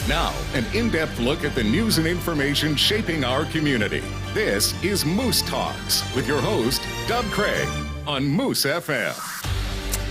Now, an in-depth look at the news and information shaping our community. This is Moose Talks with your host, Doug Craig, on Moose FM.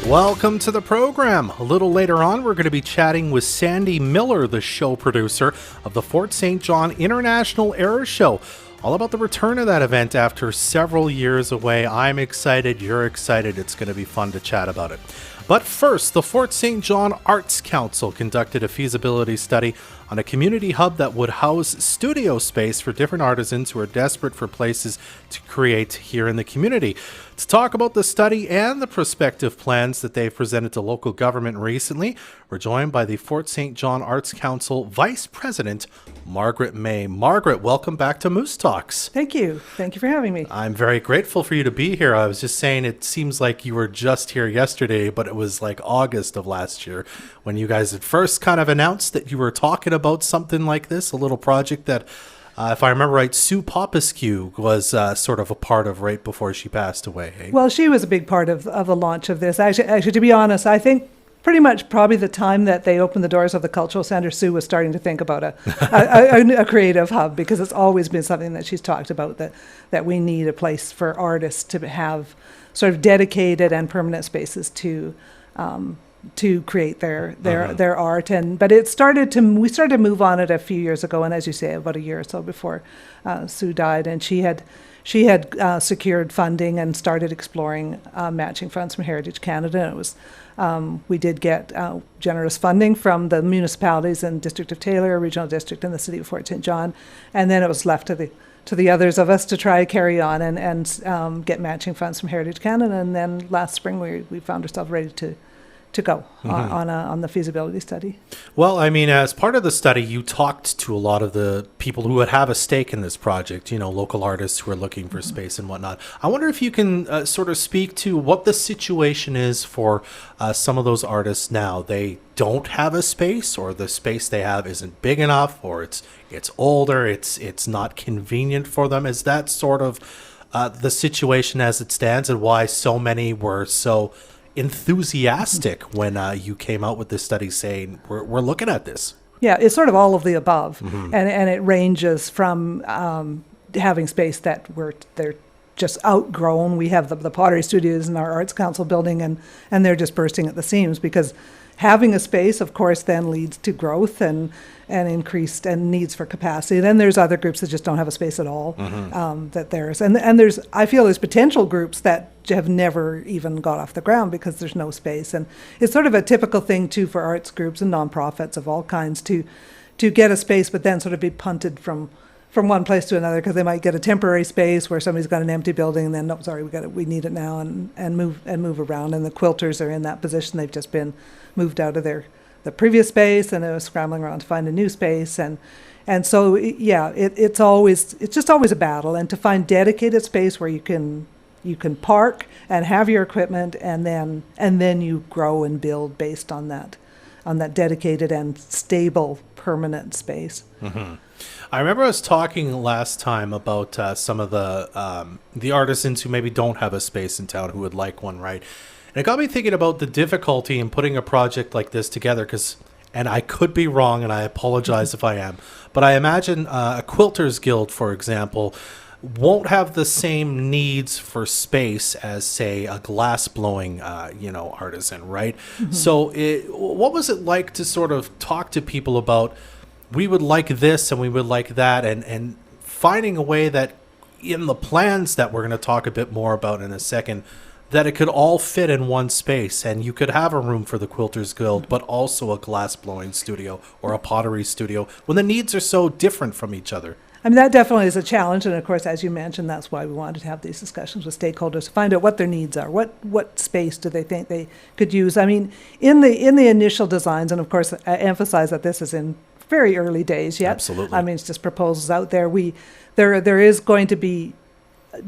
Welcome to the program. A little later on, we're going to be chatting with Sandi Miller, the show producer of the Fort St. John International Air Show. All about the return of that event after several years away. I'm excited. You're excited. It's going to be fun to chat about it. But first, the Fort St. John Arts Council conducted a feasibility study on a community hub that would house studio space for different artisans who are desperate for places to create here in the community. To talk about the study and the prospective plans that they've presented to local government recently, we're joined by the Fort St. John Arts Council Vice President, Margaret May. Margaret, welcome back to Moose Talks. Thank you. Thank you for having me. I'm very grateful for you to be here. I was just saying, it seems like you were just here yesterday, but it was like August of last year when you guys had first kind of announced that you were talking about something like this, a little project that, if I remember right, Sue Popescu was sort of a part of right before she passed away. Eh? Well, she was a big part of the launch of this. Actually, to be honest, I think pretty much probably the time that they opened the doors of the Cultural Center, Sue was starting to think about a creative hub, because it's always been something that she's talked about, that we need a place for artists to have sort of dedicated and permanent spaces to create their art. But we started to move on it a few years ago, and as you say, about a year or so before Sue died, and she had secured funding and started exploring matching funds from Heritage Canada. And it was we did get generous funding from the municipalities in District of Taylor, Regional District, and the City of Fort St. John, and then it was left to the others of us to try carry on and get matching funds from Heritage Canada. And then last spring we found ourselves ready to go on the feasibility study. Well, I mean, as part of the study, you talked to a lot of the people who would have a stake in this project, local artists who are looking for space and whatnot. I wonder if you can sort of speak to what the situation is for some of those artists now. They don't have a space, or the space they have isn't big enough, or it's older, it's not convenient for them. Is that sort of the situation as it stands, and why so many were so enthusiastic when you came out with this study saying we're looking at this? Yeah, it's sort of all of the above, and it ranges from having space that they're just outgrown. We have the pottery studios in our Arts Council building, and they're just bursting at the seams, because having a space, of course, then leads to growth and increased and needs for capacity. Then there's other groups that just don't have a space at all. And I feel there's potential groups that have never even got off the ground because there's no space. And it's sort of a typical thing too for arts groups and nonprofits of all kinds to get a space, but then sort of be punted from one place to another, because they might get a temporary space where somebody's got an empty building, and then no, sorry, we need it now, and move around. And the quilters are in that position. They've just been moved out of the previous space, and they're scrambling around to find a new space. And so it's just always a battle. And to find dedicated space where you can park and have your equipment, and then you grow and build based on that dedicated and stable permanent space. I remember us talking last time about some of the artisans who maybe don't have a space in town who would like one, right? And it got me thinking about the difficulty in putting a project like this together, and I could be wrong, and I apologize if I am, but I imagine a quilters guild, for example, won't have the same needs for space as, say, a glass blowing artisan, right? So what was it like to sort of talk to people about, we would like this and we would like that, and finding a way that in the plans that we're going to talk a bit more about in a second, that it could all fit in one space, and you could have a room for the Quilters Guild, but also a glass blowing studio or a pottery studio, when the needs are so different from each other? I mean, that definitely is a challenge, and of course, as you mentioned, that's why we wanted to have these discussions with stakeholders to find out what their needs are. What space do they think they could use? I mean, in the initial designs, and of course, I emphasize that this is in very early days yet. Absolutely. I mean, it's just proposals out there. There is going to be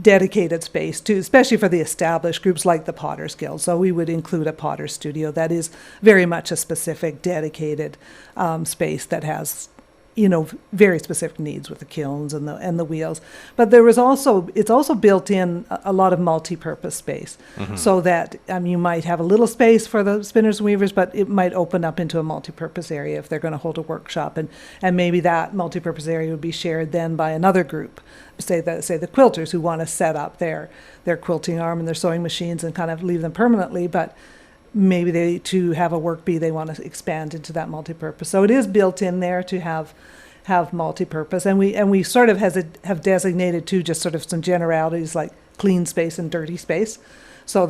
dedicated space too, especially for the established groups like the Potters Guild. So we would include a Potters studio that is very much a specific dedicated space that has very specific needs with the kilns and the wheels. But it's also built in a lot of multi-purpose space, so that you might have a little space for the spinners and weavers, but it might open up into a multi-purpose area if they're going to hold a workshop, and maybe that multi-purpose area would be shared then by another group, say the quilters who want to set up their quilting arm and their sewing machines and kind of leave them permanently, but maybe to have a work bee, they want to expand into that multi-purpose. So it is built in there to have multi-purpose, and we sort of have designated too just sort of some generalities like clean space and dirty space. So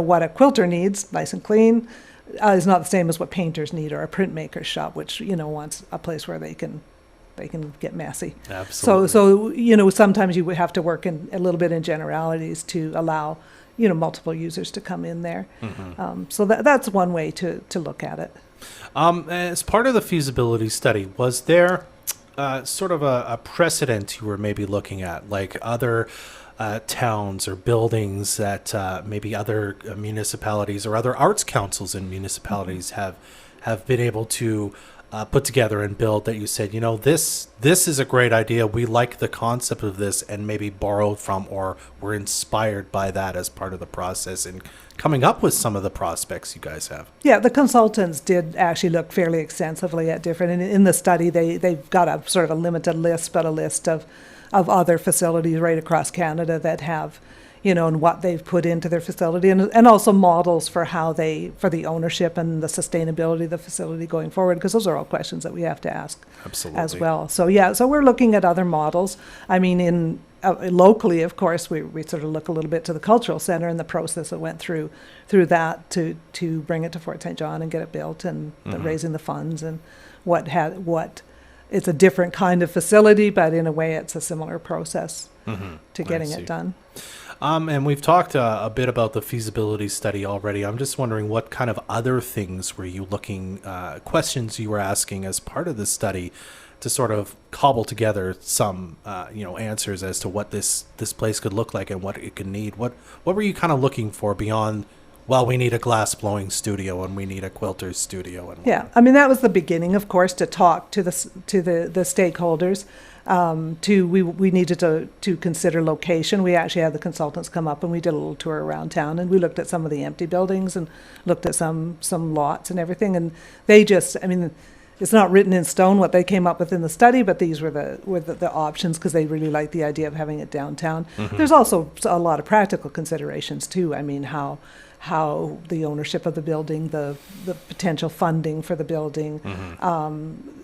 what a quilter needs, nice and clean, is not the same as what painters need or a printmaker's shop, which wants a place where they can get messy. Absolutely. So sometimes you would have to work in a little bit in generalities to allow multiple users to come in there. So that's one way to look at it. As part of the feasibility study, was there sort of a precedent you were maybe looking at, like other towns or buildings that maybe other municipalities or other arts councils in municipalities have been able to put together and build, that you said, this is a great idea, we like the concept of this, and maybe borrowed from or were inspired by that as part of the process in coming up with some of the prospects you guys have? Yeah, the consultants did actually look fairly extensively at different, and in the study they've got a sort of a limited list, but a list of other facilities right across Canada that have and what they've put into their facility, and also models for for the ownership and the sustainability of the facility going forward, because those are all questions that we have to ask. Absolutely. As well. So so we're looking at other models. Locally, of course, we sort of look a little bit to the cultural center and the process that went through that to bring it to Fort St. John and get it built, and raising the funds, and what it's a different kind of facility, but in a way it's a similar process to getting it done. And we've talked a bit about the feasibility study already. I'm just wondering what kind of other things were you looking, questions you were asking as part of the study to sort of cobble together some, answers as to what this place could look like and what it could need. What were you kind of looking for beyond, well, we need a glass blowing studio and we need a quilter's studio? And that was the beginning, of course, to talk to the stakeholders. We needed to consider location. We actually had the consultants come up and we did a little tour around town, and we looked at some of the empty buildings and looked at some lots and everything. And they just, it's not written in stone what they came up with in the study, but these were the options, because they really liked the idea of having it downtown. There's also a lot of practical considerations too. How the ownership of the building, the potential funding for the building,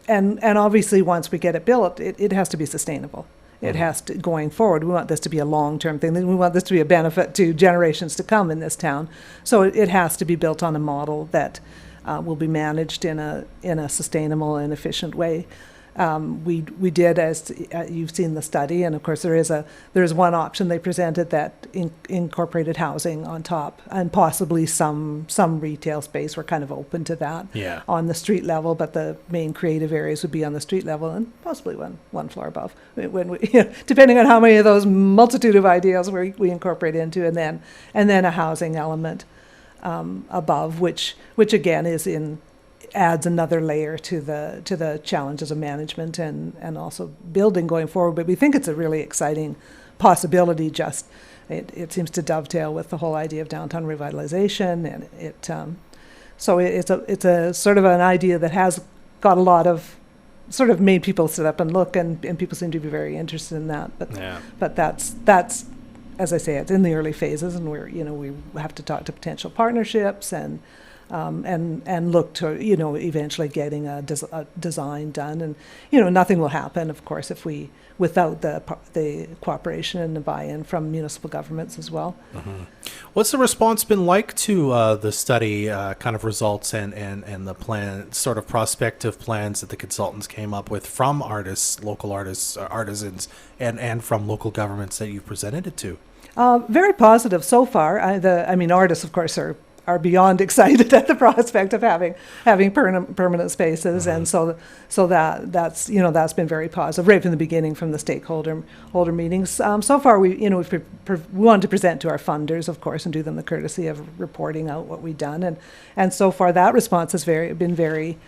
and obviously once we get it built, it has to be sustainable. It has to, going forward, we want this to be a long-term thing. We want this to be a benefit to generations to come in this town. So it has to be built on a model that will be managed in a sustainable and efficient way. We did, as you've seen the study, and of course there is one option they presented that incorporated housing on top, and possibly some retail space. We're kind of open to that on the street level, but the main creative areas would be on the street level and possibly one floor above, when we, depending on how many of those multitude of ideas we incorporate into, and then a housing element above, which again adds another layer to the challenges of management and also building going forward. But we think it's a really exciting possibility. Just it seems to dovetail with the whole idea of downtown revitalization, and it's a sort of an idea that has got a lot of sort of made people sit up and look, and people seem to be very interested in that. But that's as I say, it's in the early phases, and we have to talk to potential partnerships and look to eventually getting a design done, and nothing will happen, of course, without the cooperation and the buy-in from municipal governments as well. What's the response been like to the study kind of results and the plan, sort of prospective plans that the consultants came up with from artists, local artists, artisans, and from local governments that you've presented it to? Very positive so far. Artists, of course, are beyond excited at the prospect of having permanent spaces, and so that's been very positive right from the beginning, from the stakeholder meetings. So far, we wanted to present to our funders, of course, and do them the courtesy of reporting out what we've done, and so far that response has been very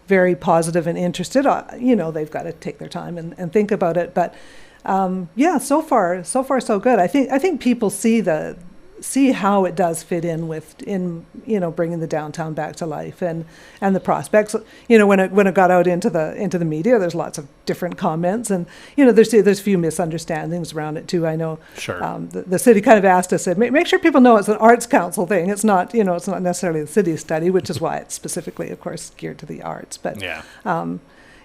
very positive and interested. They've got to take their time and think about it. But so far so good. I think people see how it does fit in bringing the downtown back to life and the prospects. When it got out into the media, there's lots of different comments, and there's a few misunderstandings around it too. I know. Sure. The city kind of asked us, make sure people know it's an arts council thing. It's not it's not necessarily the city study, which is why it's specifically, of course, geared to the arts. But Yeah.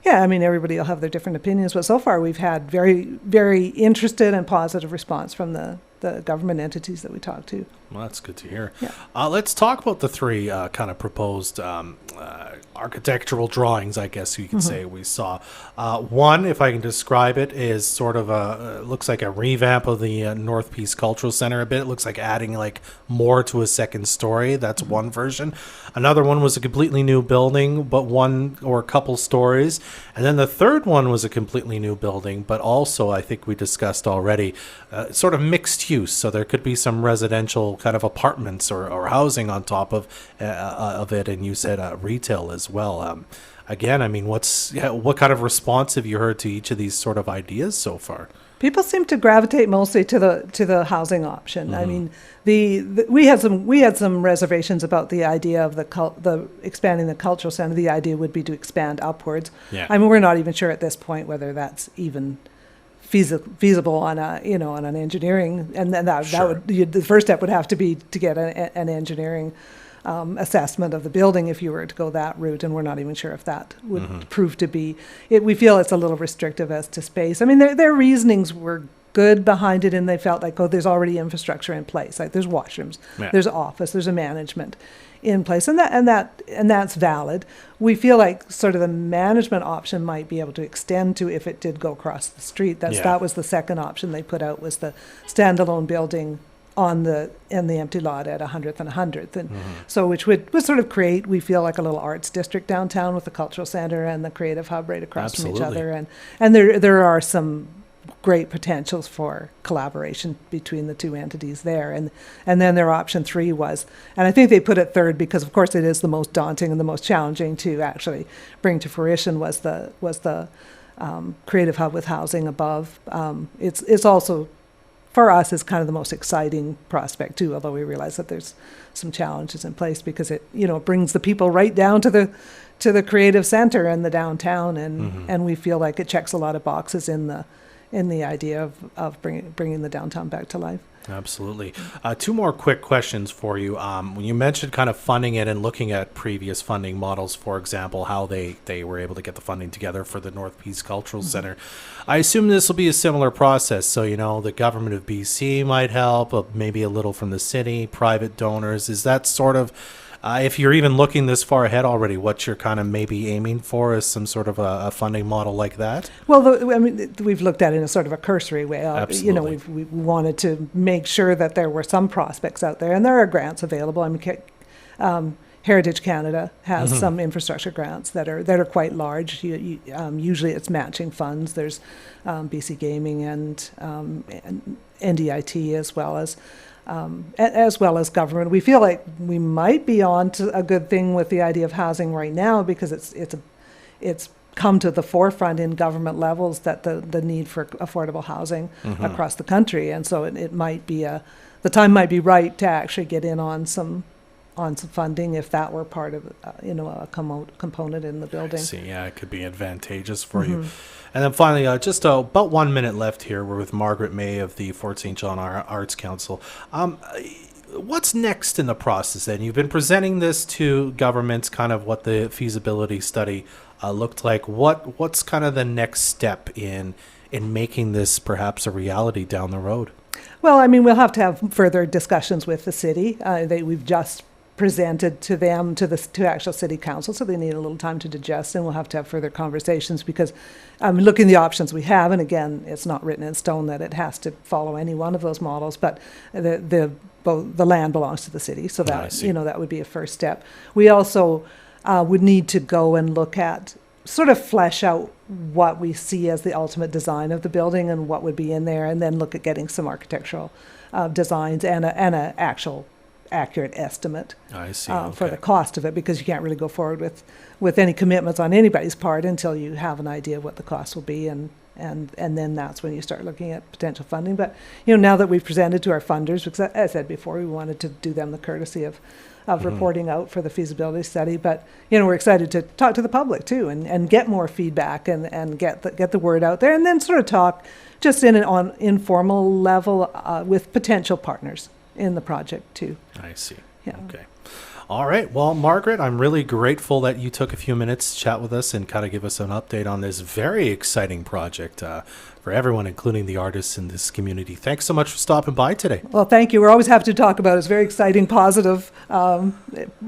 Everybody will have their different opinions, but so far we've had very, very interested and positive response from the government entities that we talked to. Well, that's good to hear. Yeah. Let's talk about the three kind of proposed architectural drawings, I guess you could say, we saw. One, if I can describe it, is sort of looks like a revamp of the North Peace Cultural Center a bit. It looks like adding like more to a second story. That's one version. Another one was a completely new building, but one or a couple stories. And then the third one was a completely new building, but also, I think we discussed already, sort of mixed use. So there could be some residential kind of apartments or housing on top of it. And you said retail as well. Again, I mean, what kind of response have you heard to each of these sort of ideas so far? People seem to gravitate mostly to the housing option. I mean, we had some reservations about the idea of the expanding the cultural center. The idea would be to expand upwards. Yeah. I mean, we're not even sure at this point whether that's even feasible on an engineering, and then the first step would have to be to get an engineering assessment of the building if you were to go that route, and we're not even sure if that would prove to be it. We feel it's a little restrictive as to space. I mean, their reasonings were good behind it, and they felt like, there's already infrastructure in place. Like there's washrooms, there's office, there's a management in place, and that's valid. We feel like sort of the management option might be able to extend to if it did go across the street. That was the second option they put out, was the standalone building in the empty lot at 100th and 100th, and so which would sort of create, we feel, like a little arts district downtown with the cultural center and the creative hub right across from each other, and there are some great potentials for collaboration between the two entities there, and then their option 3 was, and I think they put it third because of course it is the most daunting and the most challenging to actually bring to fruition, was the creative hub with housing above. It's also, for us, is kind of the most exciting prospect too, although we realize that there's some challenges in place because it brings the people right down to the creative center and the downtown, and we feel like it checks a lot of boxes in the idea of bringing the downtown back to life. Absolutely. Two more quick questions for you. When you mentioned kind of funding it and looking at previous funding models, for example, how they were able to get the funding together for the North Peace Cultural Center, I assume this will be a similar process. So, the government of BC might help, maybe a little from the city, private donors. Is that sort of, if you're even looking this far ahead already, what you're kind of maybe aiming for is some sort of a funding model like that? Well, we've looked at it in a sort of a cursory way. Absolutely. We wanted to make sure that there were some prospects out there, and there are grants available. I mean, Heritage Canada has some infrastructure grants that are quite large. Usually it's matching funds. There's BC Gaming and NDIT as well as government. We feel like we might be on to a good thing with the idea of housing right now, because it's come to the forefront in government levels that the need for affordable housing across the country, and so it might be the time might be right to actually get in on some funding if that were part of a component in the building. I see. Yeah, it could be advantageous for you. And then finally, just about 1 minute left here. We're with Margaret May of the Fort St. John Arts Council. What's next in the process then? You've been presenting this to governments, kind of what the feasibility study looked like. What's kind of the next step in making this perhaps a reality down the road? Well, I mean, we'll have to have further discussions with the city. We've just presented to them, to actual city council, so they need a little time to digest, and we'll have to have further conversations, because looking at the options we have, and again, it's not written in stone that it has to follow any one of those models, but the land belongs to the city, so that that would be a first step. We also would need to go and look at, sort of flesh out what we see as the ultimate design of the building and what would be in there, and then look at getting some architectural designs and a accurate estimate I see. for the cost of it, because you can't really go forward with any commitments on anybody's part until you have an idea of what the cost will be, and then that's when you start looking at potential funding. But now that we've presented to our funders, because as I said before, we wanted to do them the courtesy of reporting out for the feasibility study. But we're excited to talk to the public too, and get more feedback, and get the word out there, and then sort of talk just in an informal level with potential partners in the project too. I see. Yeah. Okay. All right. Well, Margaret, I'm really grateful that you took a few minutes to chat with us and kind of give us an update on this very exciting project for everyone, including the artists in this community. Thanks so much for stopping by today. Well, thank you. We're always happy to talk about it. It's a very exciting, positive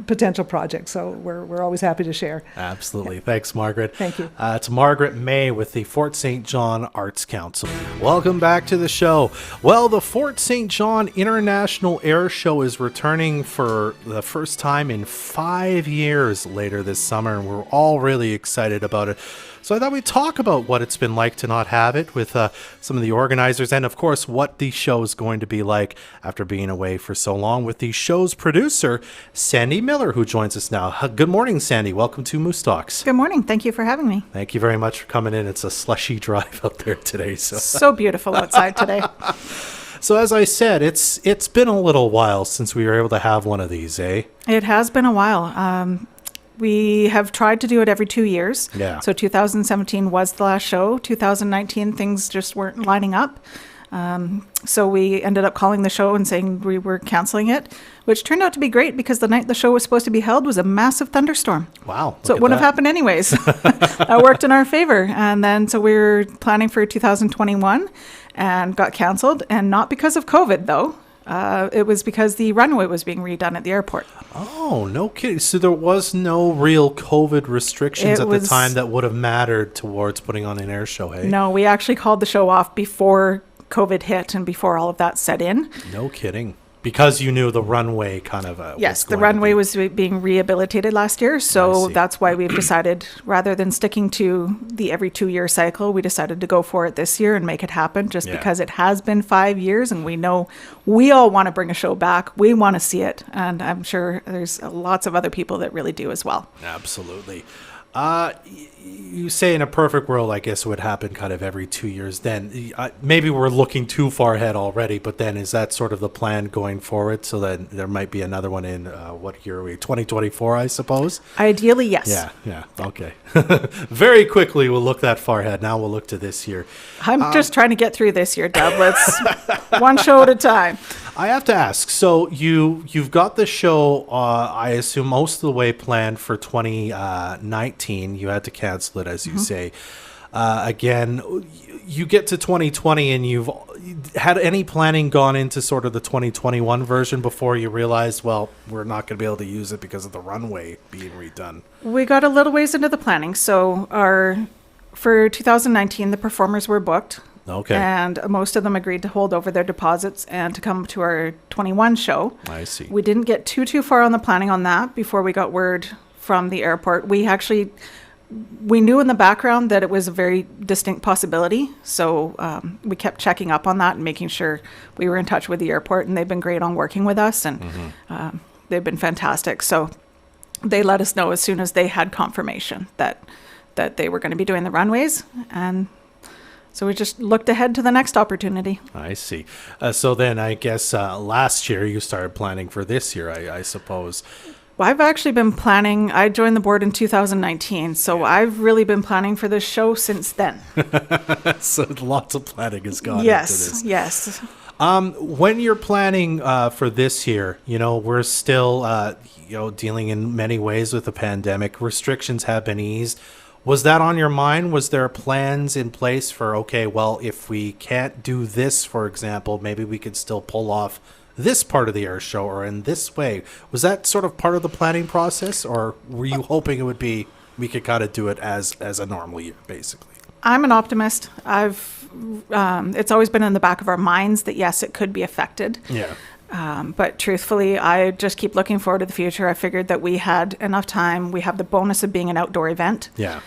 potential project. So we're always happy to share. Absolutely. Yeah. Thanks, Margaret. Thank you. It's Margaret May with the Fort St. John Arts Council. Welcome back to the show. Well, the Fort St. John International Air Show is returning for the first time in 5 years later this summer, and we're all really excited about it. So I thought we'd talk about what it's been like to not have it with some of the organizers, and of course what the show is going to be like after being away for so long, with the show's producer, Sandi Miller, who joins us now. Good morning, Sandi. Welcome to Moose Talks. Good morning. Thank you for having me. Thank you very much for coming in. It's a slushy drive out there today. So beautiful outside today. So as I said, it's been a little while since we were able to have one of these, eh? It has been a while. We have tried to do it every 2 years. Yeah. So 2017 was the last show. 2019, things just weren't lining up. So we ended up calling the show and saying we were canceling it, which turned out to be great because the night the show was supposed to be held was a massive thunderstorm. Wow. So it wouldn't have happened anyways. That worked in our favor. And then so we were planning for 2021 and got canceled, and not because of COVID though. It was because the runway was being redone at the airport. Oh, no kidding. So there was no real COVID restrictions at the time that would have mattered towards putting on an air show, hey? No, we actually called the show off before COVID hit and before all of that set in. No kidding. Because you knew the runway kind of yes, the runway was being rehabilitated last year, so that's why we've decided, rather than sticking to the every 2 year cycle, we decided to go for it this year and make it happen, just because it has been 5 years, and we know we all want to bring a show back. We want to see it, and I'm sure there's lots of other people that really do as well. Absolutely. You say in a perfect world, I guess it would happen kind of every 2 years. Then maybe we're looking too far ahead already, but then is that sort of the plan going forward? So then there might be another one in, what year are we? 2024, I suppose? Ideally, yes. Yeah. Okay. Very quickly, we'll look that far ahead. Now we'll look to this year. I'm just trying to get through this year, Deb. Let's one show at a time. I have to ask, so you've got the show, I assume, most of the way planned for 2019. You had to cancel it, as you say. Again, you get to 2020, and you've had any planning gone into sort of the 2021 version before you realized, well, we're not going to be able to use it because of the runway being redone? We got a little ways into the planning. So for 2019, the performers were booked. Okay. And most of them agreed to hold over their deposits and to come to our 21 show. I see. We didn't get too far on the planning on that before we got word from the airport. We knew in the background that it was a very distinct possibility. So we kept checking up on that and making sure we were in touch with the airport, and they've been great on working with us, and they've been fantastic. So they let us know as soon as they had confirmation that they were going to be doing the runways, and so we just looked ahead to the next opportunity. I see. So then I guess last year you started planning for this year, I suppose. Well, I've actually been planning. I joined the board in 2019, so I've really been planning for this show since then. So lots of planning has gone into this. Yes. When you're planning for this year, we're still dealing in many ways with the pandemic. Restrictions have been eased. Was that on your mind? Was there plans in place for, okay, well, if we can't do this, for example, maybe we could still pull off this part of the air show or in this way? Was that sort of part of the planning process, or were you hoping it would be, we could kind of do it as a normal year, basically? I'm an optimist. It's always been in the back of our minds that, yes, it could be affected. Yeah. But truthfully, I just keep looking forward to the future. I figured that we had enough time. We have the bonus of being an outdoor event. Yeah.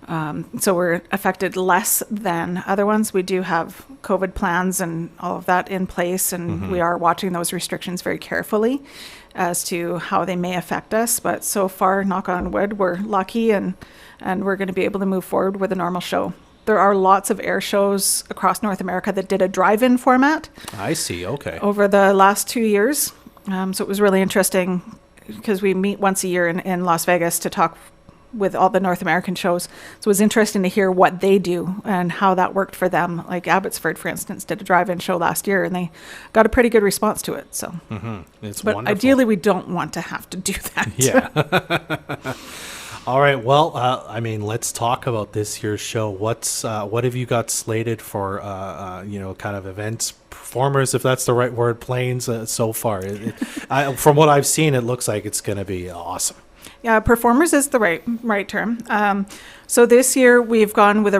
So we're affected less than other ones. We do have COVID plans and all of that in place, and we are watching those restrictions very carefully as to how they may affect us. But so far, knock on wood, we're lucky, and we're going to be able to move forward with a normal show. There are lots of air shows across North America that did a drive-in format. I see. Okay. Over the last 2 years. So it was really interesting because we meet once a year in Las Vegas to talk with all the North American shows. So it was interesting to hear what they do and how that worked for them. Like Abbotsford, for instance, did a drive-in show last year, and they got a pretty good response to it. So, It's but wonderful. ideally, we don't want to have to do that. Yeah. All right. Well, I mean, let's talk about this year's show. What have you got slated for, kind of events, performers, if that's the right word, planes so far? From what I've seen, it looks like it's going to be awesome. Yeah, performers is the right term. So this year we've gone with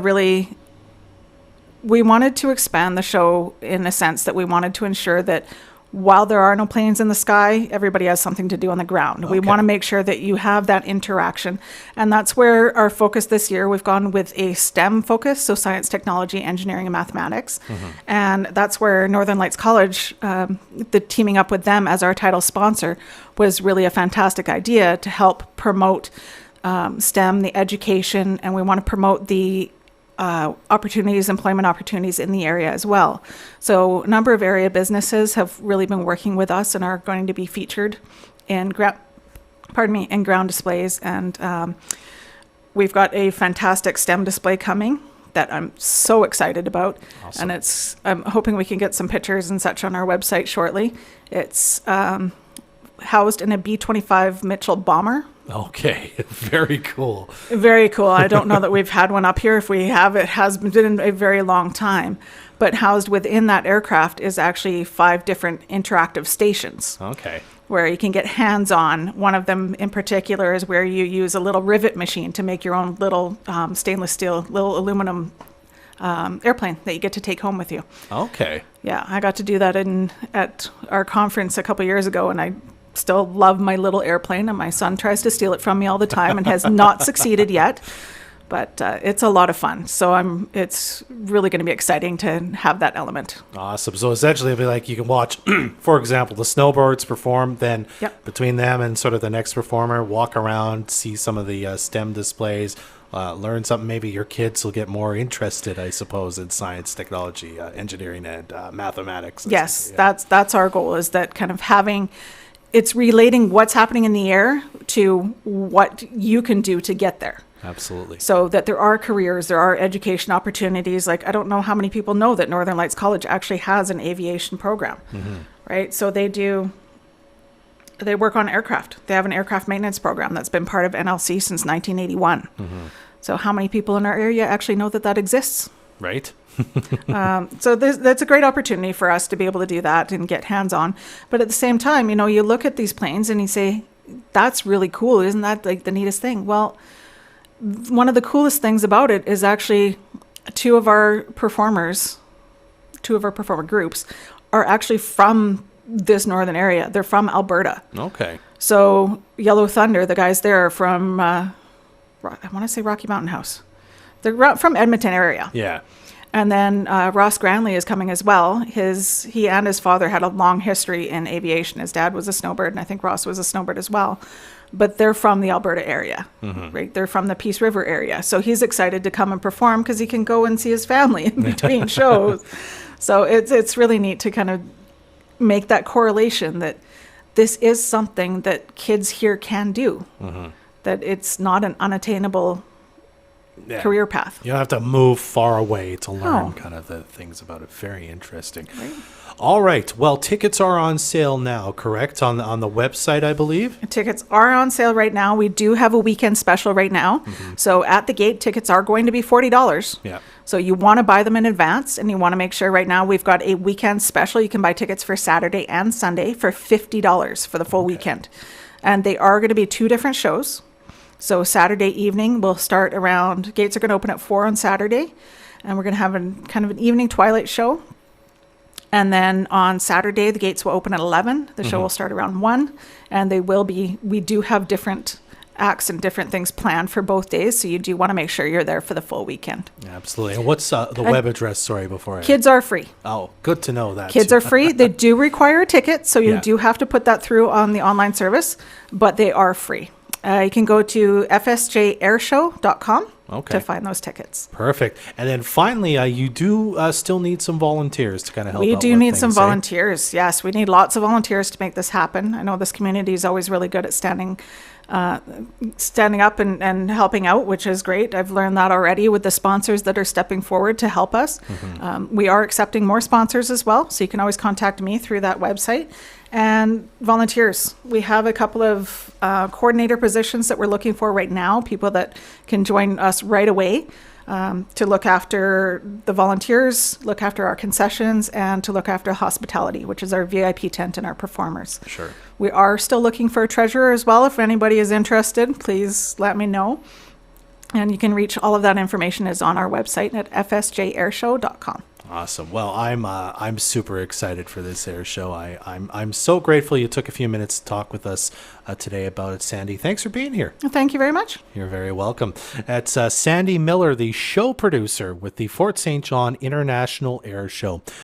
we wanted to expand the show in the sense that we wanted to ensure that while there are no planes in the sky, everybody has something to do on the ground. We want to make sure that you have that interaction. And that's where our focus this year, we've gone with a STEM focus, so science, technology, engineering, and mathematics. And that's where Northern Lights College, the teaming up with them as our title sponsor, was really a fantastic idea to help promote STEM, the education, and we want to promote the employment opportunities in the area as well. So a number of area businesses have really been working with us and are going to be featured in ground displays. And we've got a fantastic STEM display coming that I'm so excited about. Awesome. And I'm hoping we can get some pictures and such on our website shortly. It's housed in a B-25 Mitchell bomber. Okay. Very cool. Very cool. I don't know that we've had one up here. If we have, it has been a very long time. But housed within that aircraft is actually 5 different interactive stations. Okay. Where you can get hands-on. One of them in particular is where you use a little rivet machine to make your own little stainless steel, little aluminum airplane that you get to take home with you. Okay. Yeah, I got to do that at our conference a couple years ago, and I still love my little airplane, and my son tries to steal it from me all the time and has not succeeded yet. But it's a lot of fun. So it's really going to be exciting to have that element. Awesome. So essentially, it'll be like you can watch, for example, the snowboards perform, then between them and sort of the next performer, walk around, see some of the STEM displays, learn something. Maybe your kids will get more interested, I suppose, in science, technology, engineering, and mathematics. Yes, that's our goal, is that kind of it's relating what's happening in the air to what you can do to get there. Absolutely. So that there are careers, there are education opportunities. Like, I don't know how many people know that Northern Lights College actually has an aviation program, right? So they work on aircraft. They have an aircraft maintenance program that's been part of NLC since 1981. So how many people in our area actually know that exists? Right. So that's a great opportunity for us to be able to do that and get hands-on. But at the same time, you look at these planes and you say, that's really cool. Isn't that like the neatest thing? Well, one of the coolest things about it is actually two of our performer groups are actually from this northern area. They're from Alberta. Okay. So Yellow Thunder, the guys there are from, I want to say Rocky Mountain House. They're from Edmonton area. Yeah. And then Ross Granley is coming as well. He and his father had a long history in aviation. His dad was a snowbird, and I think Ross was a snowbird as well. But they're from the Alberta area, right? They're from the Peace River area. So he's excited to come and perform because he can go and see his family in between shows. So it's really neat to kind of make that correlation that this is something that kids here can do, that it's not an unattainable career path. You don't have to move far away to learn kind of the things about it. Very interesting. Right. All right. Well, tickets are on sale now, correct? On the website, I believe? Tickets are on sale right now. We do have a weekend special right now. So at the gate, tickets are going to be $40. Yeah. So you want to buy them in advance, and you want to make sure right now we've got a weekend special. You can buy tickets for Saturday and Sunday for $50 for the full weekend. And they are going to be 2 different shows. So Saturday evening, we'll start gates are going to open at 4 on Saturday, and we're going to have kind of an evening twilight show. And then on Saturday, the gates will open at 11. The show will start around 1, and we do have different acts and different things planned for both days. So you do want to make sure you're there for the full weekend. Absolutely. And what's the web address? Sorry, before I... Kids are free. Oh, good to know that. Kids too. are free. They do require a ticket, so you Yeah. do have to put that through on the online service, but they are free. You can go to fsjairshow.com Okay. to find those tickets. Perfect. And then finally, you do still need some volunteers to kind of help We out do with need some things, eh? volunteers. Yes, we need lots of volunteers to make this happen. I know this community is always really good at standing up and helping out, which is great. I've learned that already with the sponsors that are stepping forward to help us. We are accepting more sponsors as well, so you can always contact me through that website. And volunteers. We have a couple of coordinator positions that we're looking for right now, people that can join us right away to look after the volunteers, look after our concessions, and to look after hospitality, which is our VIP tent and our performers. Sure. We are still looking for a treasurer as well. If anybody is interested, please let me know. And you can reach all of that information is on our website at fsjairshow.com. Awesome. Well, I'm super excited for this air show. I'm so grateful you took a few minutes to talk with us today about it, Sandi. Thanks for being here. Thank you very much. You're very welcome. That's Sandi Miller, the show producer with the Fort St. John International Air Show.